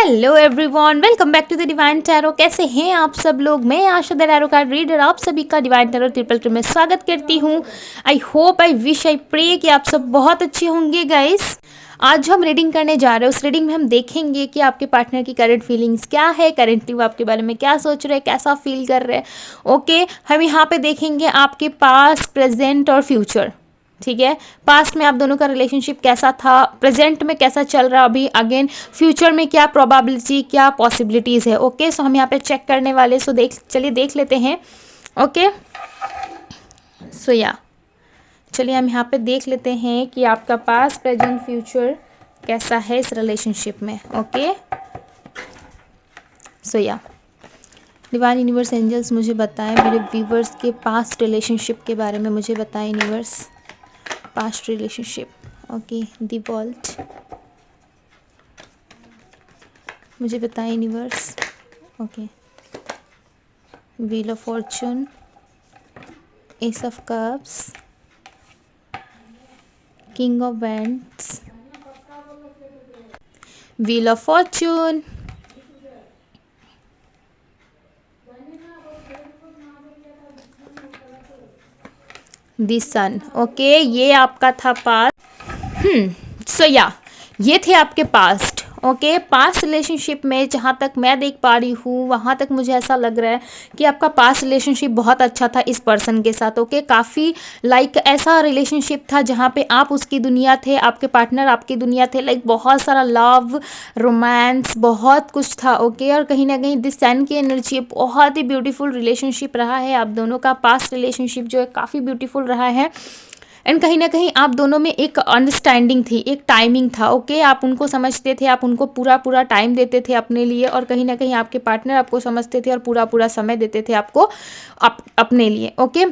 Hello everyone, welcome back to the divine tarot. कैसे हैं आप सब लोग? मैं Asha the tarot card reader आप सभी का डिवाइन टैरो ट्रिपल टू में स्वागत करती हूँ। I hope, I wish, I pray कि आप सब बहुत अच्छे होंगे गाइस। आज हम रीडिंग करने जा रहे हैं। उस रीडिंग में हम देखेंगे कि आपके पार्टनर की करंट फीलिंग्स क्या है, करंटली वो आपके बारे में क्या सोच रहे हैं, कैसा फील कर रहे हैं। ओके, हम यहाँ पे देखेंगे आपके पास्ट, प्रेजेंट और फ्यूचर। ठीक है, पास्ट में आप दोनों का रिलेशनशिप कैसा था, प्रेजेंट में कैसा चल रहा अभी, अगेन फ्यूचर में क्या प्रोबेबिलिटी, क्या पॉसिबिलिटीज़ है। ओके, सो हम यहाँ पे चेक करने वाले, सो चलिए देख लेते हैं। ओके, सो या चलिए हम यहाँ पे देख लेते हैं कि आपका पास्ट, प्रेजेंट, फ्यूचर कैसा है इस रिलेशनशिप में। ओके, सो या डिवाइन यूनिवर्स एंजल्स मुझे बताएं, मेरे व्यूवर्स के पास्ट रिलेशनशिप के बारे में मुझे बताएं universe. Past relationship, okay, the world मुझे बताएं universe. Okay, wheel of fortune, ace of cups, king of wands, wheel of fortune, the sun. Okay, ये आपका था पास्ट। सो या ये थे आपके पास्ट। ओके, पास्ट रिलेशनशिप में जहाँ तक मैं देख पा रही हूँ, वहाँ तक मुझे ऐसा लग रहा है कि आपका पास्ट रिलेशनशिप बहुत अच्छा था इस पर्सन के साथ। ओके, काफ़ी लाइक ऐसा रिलेशनशिप था जहाँ पे आप उसकी दुनिया थे, आपके पार्टनर आपकी दुनिया थे। लाइक बहुत सारा लव, रोमांस, बहुत कुछ था। ओके, और कहीं ना कहीं दिस सन की एनर्जी, बहुत ही ब्यूटीफुल रिलेशनशिप रहा है आप दोनों का। पास्ट रिलेशनशिप जो है काफ़ी ब्यूटीफुल रहा है, एंड कहीं ना कहीं आप दोनों में एक अंडरस्टैंडिंग थी, एक टाइमिंग था। ओके, आप उनको समझते थे, आप उनको पूरा पूरा टाइम देते थे अपने लिए, और कहीं ना कहीं आपके पार्टनर आपको समझते थे और पूरा पूरा समय देते थे आपको अपने लिए। ओके,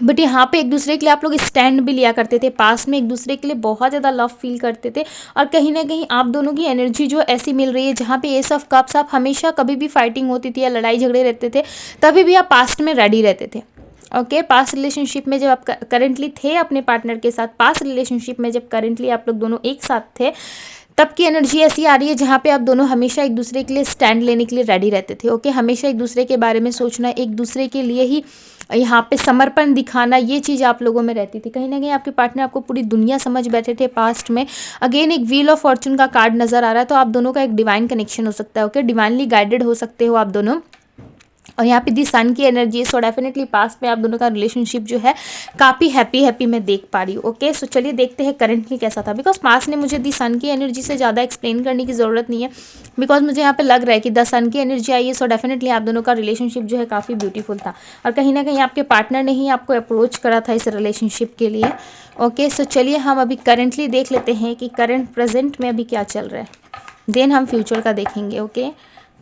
बट यहाँ पे एक दूसरे के लिए आप लोग स्टैंड भी लिया करते थे। पास में एक दूसरे के लिए बहुत ज़्यादा लव फील करते थे, और कहीं ना कहीं आप दोनों की एनर्जी जो ऐसी मिल रही है, जहाँ पे एस ऑफ कप्स, आप हमेशा कभी भी फाइटिंग होती थी या लड़ाई झगड़े रहते थे, तभी भी आप पास्ट में रेडी रहते थे। ओके, पास्ट रिलेशनशिप में जब आप करेंटली थे अपने पार्टनर के साथ, पास्ट रिलेशनशिप में जब करेंटली आप लोग दोनों एक साथ थे, तब की एनर्जी ऐसी आ रही है जहाँ पे आप दोनों हमेशा एक दूसरे के लिए स्टैंड लेने के लिए रेडी रहते थे। ओके, हमेशा एक दूसरे के बारे में सोचना, एक दूसरे के लिए ही यहाँ पे समर्पण दिखाना, ये चीज़ आप लोगों में रहती थी। कहीं ना कहीं आपके पार्टनर आपको पूरी दुनिया समझ बैठे थे पास्ट में। अगेन एक व्हील ऑफ फॉर्चून का कार्ड नज़र आ रहा है, तो आप दोनों का एक डिवाइन कनेक्शन हो सकता है। ओके, डिवाइनली गाइडेड हो सकते हो आप दोनों, और यहाँ पे दी सन की एनर्जी है। सो डेफिनेटली पास्ट में आप दोनों का रिलेशनशिप जो है काफ़ी हैप्पी मैं देख पा रही हूँ। ओके, सो चलिए देखते हैं करंटली कैसा था, बिकॉज पास्ट ने मुझे दी सन की एनर्जी से ज़्यादा एक्सप्लेन करने की ज़रूरत नहीं है, बिकॉज मुझे यहाँ पे लग रहा है कि द सन की एनर्जी आई है। सो डेफिनेटली आप दोनों का रिलेशनशिप जो है काफ़ी ब्यूटीफुल था, और कहीं ना कहीं आपके पार्टनर ने ही आपको अप्रोच करा था इस रिलेशनशिप के लिए। ओके, सो चलिए हम अभी करंटली देख लेते हैं कि करंट प्रेजेंट में अभी क्या चल रहा है, देन हम फ्यूचर का देखेंगे। ओके,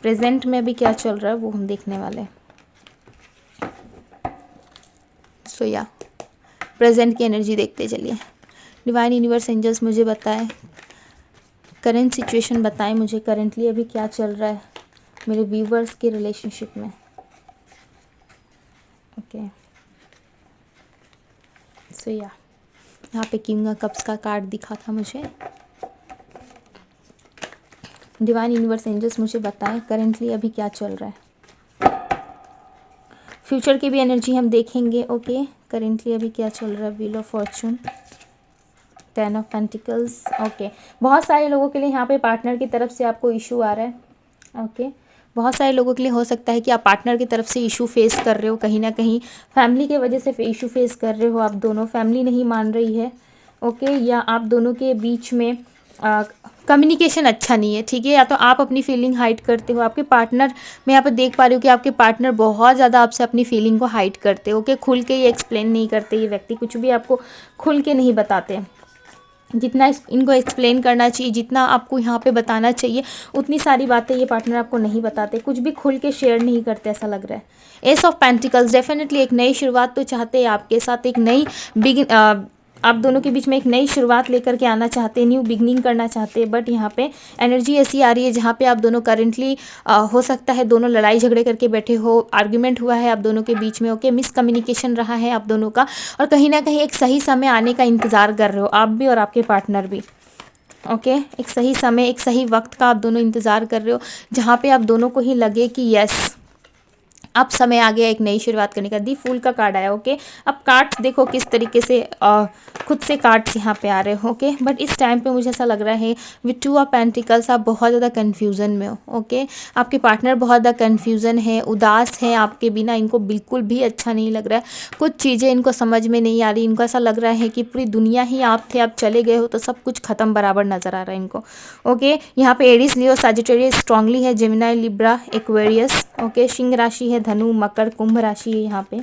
प्रेजेंट में अभी क्या चल रहा है वो हम देखने वाले हैं। सो या प्रेजेंट की एनर्जी देखते चलिए। डिवाइन यूनिवर्स एंजल्स मुझे बताएं, करंट सिचुएशन बताएं मुझे, करंटली अभी क्या चल रहा है मेरे व्यूवर्स के रिलेशनशिप में। ओके, सो या यहाँ पे किंग ऑफ कप्स का कार्ड दिखा था मुझे। डिवाइन यूनिवर्स एंजल्स मुझे बताएं करंटली अभी क्या चल रहा है। फ्यूचर की भी एनर्जी हम देखेंगे। ओके, करेंटली अभी क्या चल रहा है। Wheel of Fortune, 10 of pentacles. Okay, बहुत सारे लोगों के लिए यहाँ पे पार्टनर की तरफ से आपको इशू आ रहा है। ओके, बहुत सारे लोगों के लिए हो सकता है कि आप पार्टनर की तरफ से इशू फेस कर रहे हो, कहीं ना कहीं फैमिली के वजह से इशू फेस कर रहे हो आप दोनों, फैमिली नहीं मान रही है। ओके, या आप दोनों के बीच में कम्युनिकेशन अच्छा नहीं है। ठीक है, या तो आप अपनी फीलिंग हाइड करते हो, आपके पार्टनर, मैं यहाँ पे देख पा रही हूँ कि आपके पार्टनर बहुत ज़्यादा आपसे अपनी फीलिंग को हाइड करते हो। ओके, खुल के ये एक्सप्लेन नहीं करते, ये व्यक्ति कुछ भी आपको खुल के नहीं बताते। जितना इनको एक्सप्लेन करना चाहिए, जितना आपको यहाँ पे बताना चाहिए, उतनी सारी बातें ये पार्टनर आपको नहीं बताते, कुछ भी खुल के शेयर नहीं करते, ऐसा लग रहा है। एस ऑफ पेंटिकल्स, डेफिनेटली एक नई शुरुआत तो चाहते हैं आपके साथ, एक नई आप दोनों के बीच में एक नई शुरुआत लेकर के आना चाहते हैं, न्यू बिगनिंग करना चाहते हैं। बट यहाँ पे एनर्जी ऐसी आ रही है जहाँ पे आप दोनों करेंटली हो सकता है दोनों लड़ाई झगड़े करके बैठे हो, आर्ग्यूमेंट हुआ है आप दोनों के बीच में। ओके, मिसकम्युनिकेशन रहा है आप दोनों का, और कहीं ना कहीं एक सही समय आने का इंतज़ार कर रहे हो आप भी और आपके पार्टनर भी। ओके एक सही समय, एक सही वक्त का आप दोनों इंतज़ार कर रहे हो, जहाँ पे आप दोनों को ही लगे कि यस अब समय आ गया एक नई शुरुआत करने का। दी फूल का कार्ड आया। ओके अब कार्ड्स देखो किस तरीके से खुद से कार्ड्स यहाँ पे आ रहे हो। ओके बट इस टाइम पे मुझे ऐसा लग रहा है विद 2 ऑफ पेंटिकल्स आप बहुत ज़्यादा कन्फ्यूज़न में हो। ओके आपके पार्टनर बहुत ज़्यादा कन्फ्यूज़न है, उदास है आपके बिना, इनको बिल्कुल भी अच्छा नहीं लग रहा है, कुछ चीज़ें इनको समझ में नहीं आ रही, इनको ऐसा लग रहा है कि पूरी दुनिया ही आप थे, आप चले गए हो तो सब कुछ ख़त्म बराबर नज़र आ रहा है इनको। ओके यहाँ पे एरीज, लियो, सजिटेरियस स्ट्रांगली है, Gemini, Libra, Aquarius. Okay Singh राशि है, धनु, मकर, कुंभ राशि है यहाँ पे।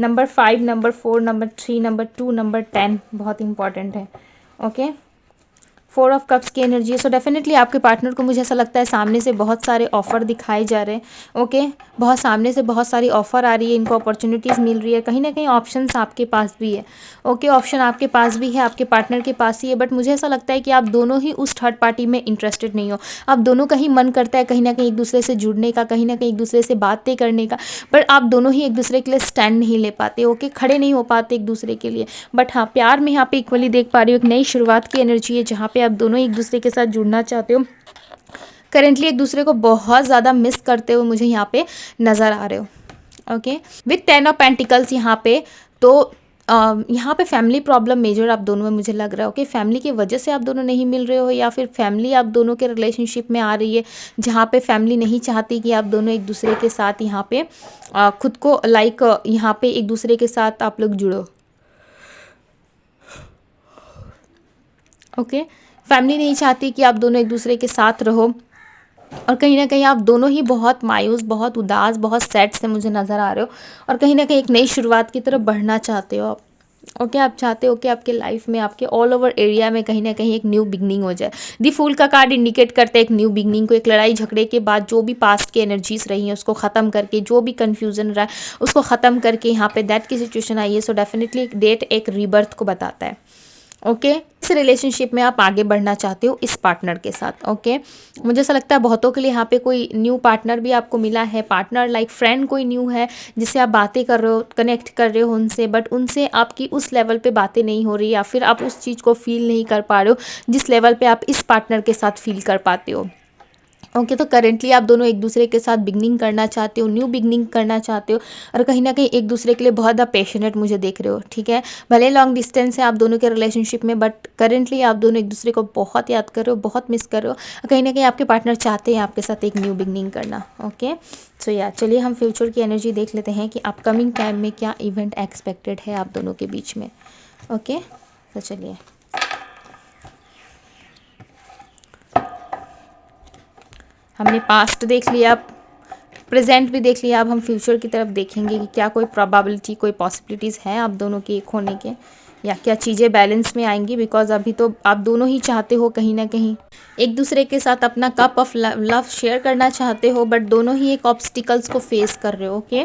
Number 5, number 4, number 3, number 2, number 10 बहुत इंपॉर्टेंट है। ओके 4 ऑफ कप्स की एनर्जी है। सो डेफिनेटली आपके पार्टनर को मुझे ऐसा लगता है सामने से बहुत सारे ऑफर दिखाए जा रहे हैं। ओके बहुत सामने से बहुत सारी ऑफर आ रही है, इनको अपॉर्चुनिटीज़ मिल रही है, कहीं ना कहीं ऑप्शंस आपके पास भी है। ओके ऑप्शन आपके पास भी है, आपके पार्टनर के पास ही है, बट मुझे ऐसा लगता है कि आप दोनों ही उस थर्ड पार्टी में इंटरेस्टेड नहीं हो। आप दोनों का ही मन करता है कहीं ना कहीं एक दूसरे से जुड़ने का, कहीं ना कहीं एक दूसरे से बातें करने का, पर आप दोनों ही एक दूसरे के लिए स्टैंड नहीं ले पाते। ओके खड़े नहीं हो पाते एक दूसरे के लिए। बट हाँ प्यार में यहाँ पे इक्वली देख पा रही हूँ एक नई शुरुआत की एनर्जी है, जहाँ पे आप दोनों एक दूसरे के साथ जुड़ना चाहते हो, करेंटली एक दूसरे को बहुत ज़्यादा मिस करते हुए मुझे यहाँ पे नज़र आ रहे हो। ओके विथ 10 ऑफ पेंटिकल्स यहाँ पे, तो यहाँ पे फैमिली प्रॉब्लम मेजर आप दोनों में मुझे लग रहा है। ओके फैमिली की वजह से आप दोनों नहीं मिल रहे हो, या फिर फैमिली आप दोनों के रिलेशनशिप में आ रही है जहाँ पे फैमिली नहीं चाहती कि आप दोनों एक दूसरे के साथ यहाँ पे खुद को यहाँ पे एक दूसरे के साथ आप लोग जुड़ो। ओके फैमिली नहीं चाहती कि आप दोनों एक दूसरे के साथ रहो, और कहीं ना कहीं आप दोनों ही बहुत मायूस, बहुत उदास, बहुत सैड से मुझे नज़र आ रहे हो, और कहीं ना कहीं एक नई शुरुआत की तरफ बढ़ना चाहते हो आप। ओके आप चाहते हो कि आपके लाइफ में, आपके ऑल ओवर एरिया में कहीं ना कहीं एक न्यू बिगनिंग हो जाए। दी फूल का कार्ड इंडिकेट करता है एक न्यू बिगनिंग को, एक लड़ाई झगड़े के बाद जो भी पास्ट की एनर्जीज रही हैं उसको ख़त्म करके, जो भी कन्फ्यूज़न रहा है उसको ख़त्म करके यहाँ पे दैट की सिचुएशन आई है। सो डेफिनेटली एक डेट एक रीबर्थ को बताता है। ओके इस रिलेशनशिप में आप आगे बढ़ना चाहते हो इस पार्टनर के साथ। ओके मुझे ऐसा लगता है बहुतों के लिए यहाँ पे कोई न्यू पार्टनर भी आपको मिला है, पार्टनर लाइक फ्रेंड कोई न्यू है जिससे आप बातें कर रहे हो, कनेक्ट कर रहे हो उनसे, बट उनसे आपकी उस लेवल पे बातें नहीं हो रही, या फिर आप उस चीज़ को फील नहीं कर पा रहे हो जिस लेवल पे आप इस पार्टनर के साथ फील कर पाते हो। ओके तो करेंटली आप दोनों एक दूसरे के साथ बिगनिंग करना चाहते हो, न्यू बिगनिंग करना चाहते हो, और कहीं ना कहीं एक दूसरे के लिए बहुत ज़्यादा पैशनेट मुझे देख रहे हो। ठीक है भले लॉन्ग डिस्टेंस है आप दोनों के रिलेशनशिप में, बट करेंटली आप दोनों एक दूसरे को बहुत याद कर रहे हो, बहुत मिस कर रहे हो, कहीं ना कहीं आपके पार्टनर चाहते हैं आपके साथ एक न्यू बिगनिंग करना। ओके सो या चलिए हम फ्यूचर की एनर्जी देख लेते हैं कि अपकमिंग टाइम में क्या इवेंट एक्सपेक्टेड है आप दोनों के बीच में। ओके तो चलिए हमने पास्ट देख लिया, प्रेजेंट भी देख लिया, अब हम फ्यूचर की तरफ देखेंगे कि क्या कोई प्रोबेबिलिटी, कोई पॉसिबिलिटीज़ हैं आप दोनों के एक होने के, या क्या चीज़ें बैलेंस में आएंगी। बिकॉज अभी तो आप दोनों ही चाहते हो कहीं ना कहीं एक दूसरे के साथ अपना कप ऑफ लव शेयर करना चाहते हो, बट दोनों ही एक ऑब्स्टिकल्स को फेस कर रहे हो। ओके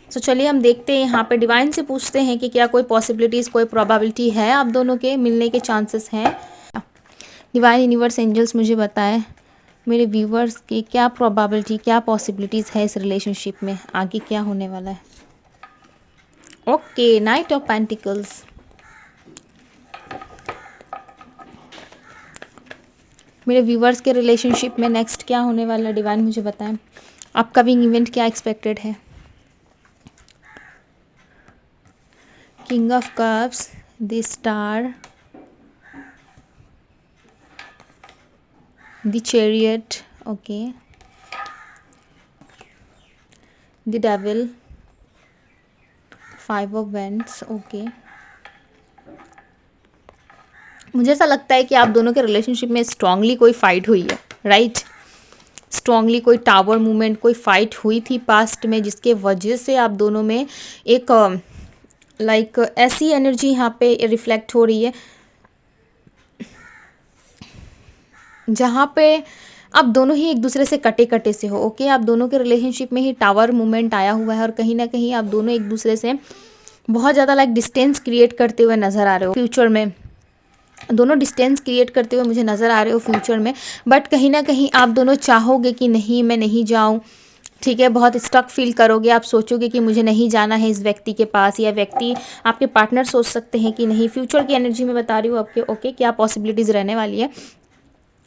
सो चलिए हम देखते हैं यहाँ पे डिवाइन से पूछते हैं कि क्या कोई पॉसिबिलिटीज़, कोई प्रोबेबिलिटी है आप दोनों के मिलने के चांसेस हैं। डिवाइन यूनिवर्स एंजल्स मुझे बताएं मेरे व्यूवर्स की क्या प्रोबेबिलिटी, क्या पॉसिबिलिटीज़ है इस रिलेशनशिप में, आगे क्या होने वाला है। ओके नाइट ऑफ पेंटिकल्स, मेरे व्यूवर्स के रिलेशनशिप में नेक्स्ट क्या होने वाला है डिवाइन मुझे बताएं, अपकमिंग इवेंट क्या एक्सपेक्टेड है। King of cups, the star, the chariot, okay, the devil, 5 of wands, okay। मुझे ऐसा लगता है कि आप दोनों के रिलेशनशिप में स्ट्रांगली कोई फाइट हुई है, राइट स्ट्रांगली कोई टावर मूवमेंट, कोई फाइट हुई थी पास्ट में, जिसके वजह से आप दोनों में एक ऐसी एनर्जी यहाँ पे रिफ्लेक्ट हो रही है जहाँ पे आप दोनों ही एक दूसरे से कटे कटे से हो। ओके आप दोनों के रिलेशनशिप में ही टावर मूवमेंट आया हुआ है, और कहीं ना कहीं आप दोनों एक दूसरे से बहुत ज़्यादा डिस्टेंस क्रिएट करते हुए नज़र आ रहे हो फ्यूचर में, दोनों डिस्टेंस क्रिएट करते हुए मुझे नज़र आ रहे हो फ्यूचर में। बट कहीं ना कहीं आप दोनों चाहोगे कि नहीं मैं नहीं जाऊँ, ठीक है, बहुत स्टक फील करोगे, आप सोचोगे कि मुझे नहीं जाना है इस व्यक्ति के पास, या व्यक्ति आपके पार्टनर सोच सकते हैं कि नहीं। फ्यूचर की एनर्जी में बता रही हूँ आपके, ओके, क्या पॉसिबिलिटीज़ रहने वाली है।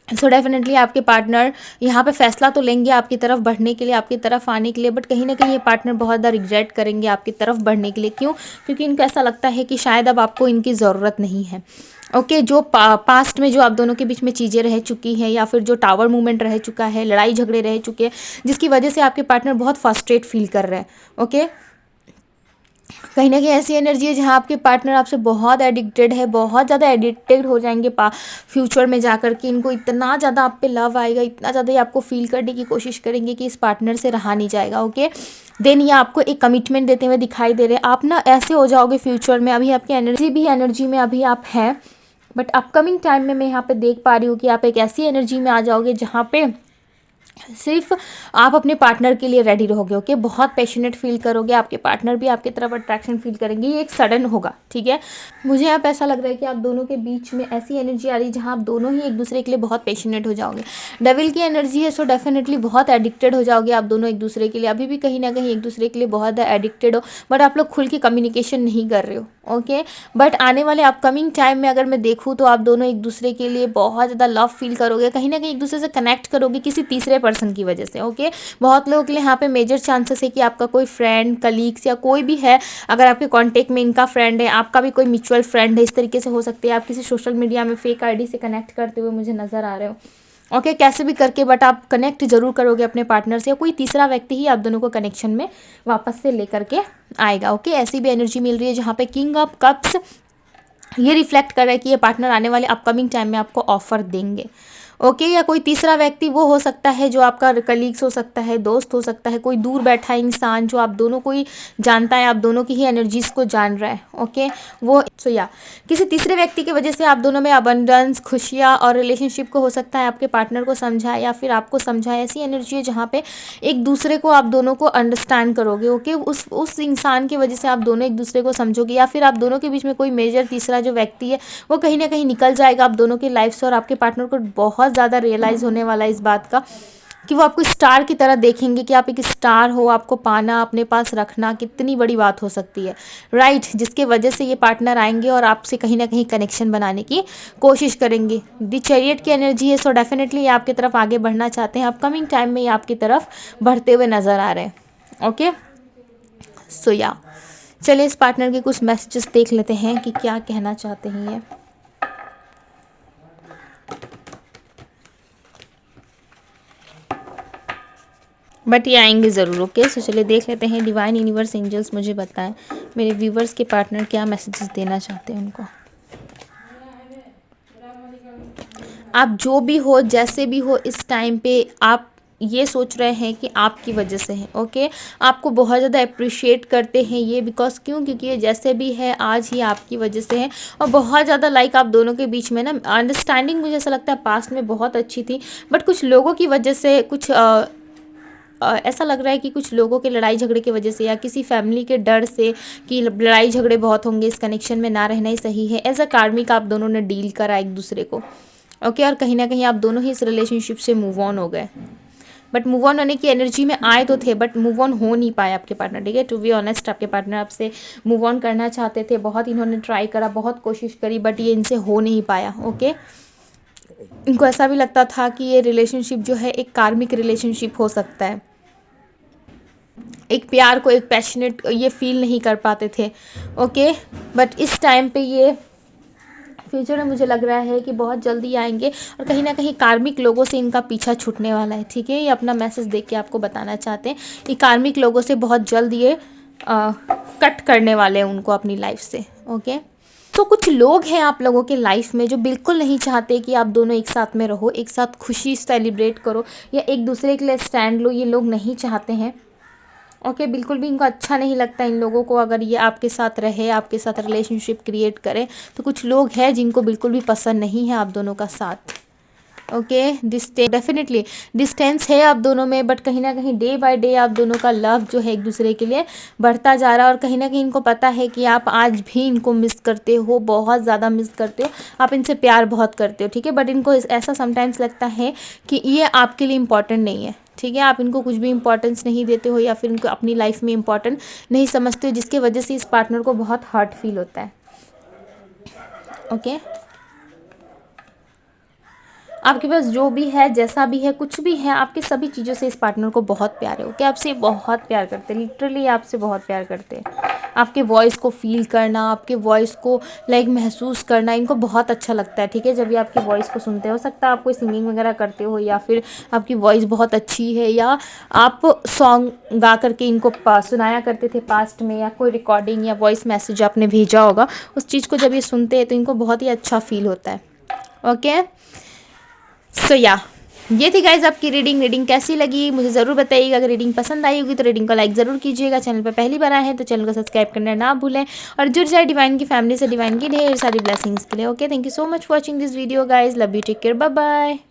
सो डेफिनेटली आपके पार्टनर यहाँ पे फैसला तो लेंगे आपकी तरफ बढ़ने के लिए, आपकी तरफ आने के लिए, बट कहीं ना कहीं ये पार्टनर बहुत ज़्यादा रिग्रेट करेंगे आपकी तरफ बढ़ने के लिए। क्यों? क्योंकि इनको ऐसा लगता है कि शायद अब आपको इनकी ज़रूरत नहीं है। ओके, जो पास्ट में जो आप दोनों के बीच में चीज़ें रह चुकी हैं, या फिर जो टावर मूवमेंट रह चुका है, लड़ाई झगड़े रह चुके हैं, जिसकी वजह से आपके पार्टनर बहुत फ्रस्ट्रेट फील कर रहे हैं। ओके, कहीं ना कहीं ऐसी एनर्जी है जहाँ आपके पार्टनर आपसे बहुत एडिक्टेड है, बहुत ज़्यादा एडिक्टेड हो जाएंगे फ्यूचर में जाकर के। इनको इतना ज़्यादा आप पे लव आएगा, इतना ज़्यादा ये आपको फील करने की कोशिश करेंगे कि इस पार्टनर से रहा नहीं जाएगा। ओके, देन ये आपको एक कमिटमेंट देते हुए दिखाई दे रहे हैं। आप ना ऐसे हो जाओगे फ्यूचर में, अभी आपकी एनर्जी में अभी आप हैं, बट अपकमिंग टाइम में मैं यहाँ पे देख पा रही हूँ कि आप एक ऐसी एनर्जी में आ जाओगे जहाँ पे सिर्फ आप अपने पार्टनर के लिए रेडी रहोगे। ओके, बहुत पैशनेट फील करोगे, आपके पार्टनर भी आपकी तरफ अट्रैक्शन फील करेंगे। ये एक सडन होगा, ठीक है। मुझे यहाँ पे ऐसा लग रहा है कि आप दोनों के बीच में ऐसी एनर्जी आ रही है जहाँ आप दोनों ही एक दूसरे के लिए बहुत पैशनेट हो जाओगे। डेविल की एनर्जी है, सो डेफिनेटली बहुत एडिक्टेड हो जाओगे आप दोनों एक दूसरे के लिए। अभी भी कहीं ना कहीं एक दूसरे के लिए बहुत ज़्यादा एडिक्टेड हो, बट आप लोग खुल के कम्युनिकेशन नहीं कर रहे हो। ओके, बट आने वाले अपकमिंग टाइम में अगर मैं देखूँ तो आप दोनों एक दूसरे के लिए बहुत ज़्यादा लव फील करोगे, कहीं ना कहीं एक दूसरे से कनेक्ट करोगे किसी तीसरे पर्सन की वजह से। ओके, बहुत लोगों के लिए यहाँ पे मेजर चांसेस है कि आपका कोई फ्रेंड, कलीग्स या कोई भी है, अगर आपके कांटेक्ट में इनका फ्रेंड है, आपका भी कोई म्यूचुअल फ्रेंड है, इस तरीके से हो सकते हैं। आप किसी सोशल मीडिया में फेक आईडी से कनेक्ट करते हुए मुझे नज़र आ रहे हो। ओके, कैसे भी करके बट आप कनेक्ट जरूर करोगे अपने पार्टनर से, या कोई तीसरा व्यक्ति ही आप दोनों को कनेक्शन में वापस से लेकर के आएगा। ओके, ऐसी भी एनर्जी मिल रही है जहाँ पे किंग ऑफ कप्स ये रिफ्लेक्ट कर रहा है कि ये पार्टनर आने वाले अपकमिंग टाइम में आपको ऑफर देंगे। ओके, या कोई तीसरा व्यक्ति वो हो सकता है जो आपका कलीग्स हो सकता है, दोस्त हो सकता है, कोई दूर बैठा इंसान जो आप दोनों को ही जानता है, आप दोनों की ही एनर्जीज को जान रहा है। ओके, वो सो या किसी तीसरे व्यक्ति की वजह से आप दोनों में अबंडेंस, खुशियाँ और रिलेशनशिप को हो सकता है आपके पार्टनर को समझाए या फिर आपको समझाए। ऐसी एनर्जी है जहाँ पे एक दूसरे को आप दोनों को अंडरस्टैंड करोगे। ओके, उस इंसान की वजह से आप दोनों एक दूसरे को समझोगे, या फिर आप दोनों के बीच में कोई मेजर तीसरा जो व्यक्ति है वो कहीं ना कहीं निकल जाएगा आप दोनों की लाइफ से, और आपके पार्टनर को बहुत ज़्यादा रियलाइज़ होने वाला है इस बात का कि वो आपको स्टार की तरह देखेंगे कि आप एक स्टार हो। आपको पाना, अपने पास रखना कितनी बड़ी बात हो सकती है, राइट। जिसके वजह से ये पार्टनर आएंगे और आपसे कहीं ना कहीं कनेक्शन बनाने की कोशिश करेंगे। द चैरियट की एनर्जी है, सो डेफिनेटली ये आपकी तरफ आगे बढ़ना चाहते हैं। अपकमिंग टाइम में ये आपकी तरफ बढ़ते हुए नज़र आ रहे हैं। ओके, सो या चलिए इस पार्टनर के कुछ मैसेजेस देख लेते हैं कि क्या कहना चाहते हैं ये। बट ये आएंगे ज़रूर। ओके, सो चलिए देख लेते हैं डिवाइन यूनिवर्स एंजल्स मुझे बताएं मेरे व्यूवर्स के पार्टनर क्या मैसेजेस देना चाहते हैं उनको। आप जो भी हो, जैसे भी हो, इस टाइम पे आप ये सोच रहे हैं कि आपकी वजह से है। ओके, आपको बहुत ज़्यादा अप्रिशिएट करते हैं ये, बिकॉज क्यों? क्योंकि ये जैसे भी है आज ही आपकी वजह से है। और बहुत ज़्यादा लाइक आप दोनों के बीच में ना अंडरस्टैंडिंग मुझे ऐसा लगता है पास्ट में बहुत अच्छी थी, बट कुछ लोगों की वजह से कुछ ऐसा लग रहा है कि कुछ लोगों के लड़ाई झगड़े की वजह से या किसी फैमिली के डर से कि लड़ाई झगड़े बहुत होंगे, इस कनेक्शन में ना रहना ही सही है। एज अ कार्मिक आप दोनों ने डील करा एक दूसरे को। ओके, और कहीं ना कहीं आप दोनों ही इस रिलेशनशिप से मूव ऑन हो गए, बट मूव ऑन होने की एनर्जी में आए तो थे, बट मूव ऑन हो नहीं पाए आपके पार्टनर। ठीक है, टू बी ऑनेस्ट आपके पार्टनर आपसे मूव ऑन करना चाहते थे, बहुत इन्होंने ट्राई करा, बहुत कोशिश करी, बट ये इनसे हो नहीं पाया। ओके, इनको ऐसा भी लगता था कि ये रिलेशनशिप जो है एक कार्मिक रिलेशनशिप हो सकता है, एक प्यार को, एक पैशनेट ये फील नहीं कर पाते थे। ओके, बट इस टाइम पे ये फ्यूचर में मुझे लग रहा है कि बहुत जल्दी आएंगे, और कहीं ना कहीं कार्मिक लोगों से इनका पीछा छूटने वाला है। ठीक है, ये अपना मैसेज देख के आपको बताना चाहते हैं कि कार्मिक लोगों से बहुत जल्द ये कट करने वाले हैं उनको अपनी लाइफ से। ओके, तो कुछ लोग हैं आप लोगों के लाइफ में जो बिल्कुल नहीं चाहते कि आप दोनों एक साथ में रहो, एक साथ खुशी सेलिब्रेट करो या एक दूसरे के लिए स्टैंड लो। ये लोग नहीं चाहते हैं। ओके, बिल्कुल भी इनको अच्छा नहीं लगता इन लोगों को अगर ये आपके साथ रहे, आपके साथ रिलेशनशिप क्रिएट करे। तो कुछ लोग हैं जिनको बिल्कुल भी पसंद नहीं है आप दोनों का साथ। ओके, डेफिनेटली डिस्टेंस है आप दोनों में, बट कहीं ना कहीं डे बाय डे आप दोनों का लव जो है एक दूसरे के लिए बढ़ता जा रहा है, और कहीं ना कहीं इनको पता है कि आप आज भी इनको मिस करते हो, बहुत ज़्यादा मिस करते हो, आप इनसे प्यार बहुत करते हो। ठीक है, बट इनको ऐसा समटाइम्स लगता है कि ये आपके लिए इम्पॉर्टेंट नहीं है। ठीक है, आप इनको कुछ भी इंपॉर्टेंस नहीं देते हो या फिर इनको अपनी लाइफ में इंपॉर्टेंट नहीं समझते हो, जिसके वजह से इस पार्टनर को बहुत हर्ट फील होता है। ओके, आपके पास जो भी है, जैसा भी है, कुछ भी है, आपकी सभी चीज़ों से इस पार्टनर को बहुत प्यार है। ओके, आपसे बहुत प्यार करते हैं, लिटरली आपसे बहुत प्यार करते हैं। आपके वॉइस को फील करना, आपके वॉइस को लाइक महसूस करना इनको बहुत अच्छा लगता है। ठीक है, जब ये आपकी वॉइस को सुनते हो सकता है आप कोई सिंगिंग वगैरह करते हो या फिर आपकी वॉइस बहुत अच्छी है या आप सॉन्ग गा करके इनको सुनाया करते थे पास्ट में, या कोई रिकॉर्डिंग या वॉइस मैसेज आपने भेजा होगा, उस चीज़ को जब ये सुनते हैं तो इनको बहुत ही अच्छा फील होता है। ओके, सो या ये थी गाइज आपकी रीडिंग कैसी लगी मुझे ज़रूर बताइएगा। अगर रीडिंग पसंद आई होगी तो रीडिंग को लाइक ज़रूर कीजिएगा। चैनल पर पहली बार आए हैं तो चैनल को सब्सक्राइब करना ना भूलें और जुड़ जाए डिवाइन की फैमिली से डिवाइन की ढेर सारी ब्लेसिंग्स के लिए। Okay, thank you so much for watching this video guys, love you, take care, bye bye.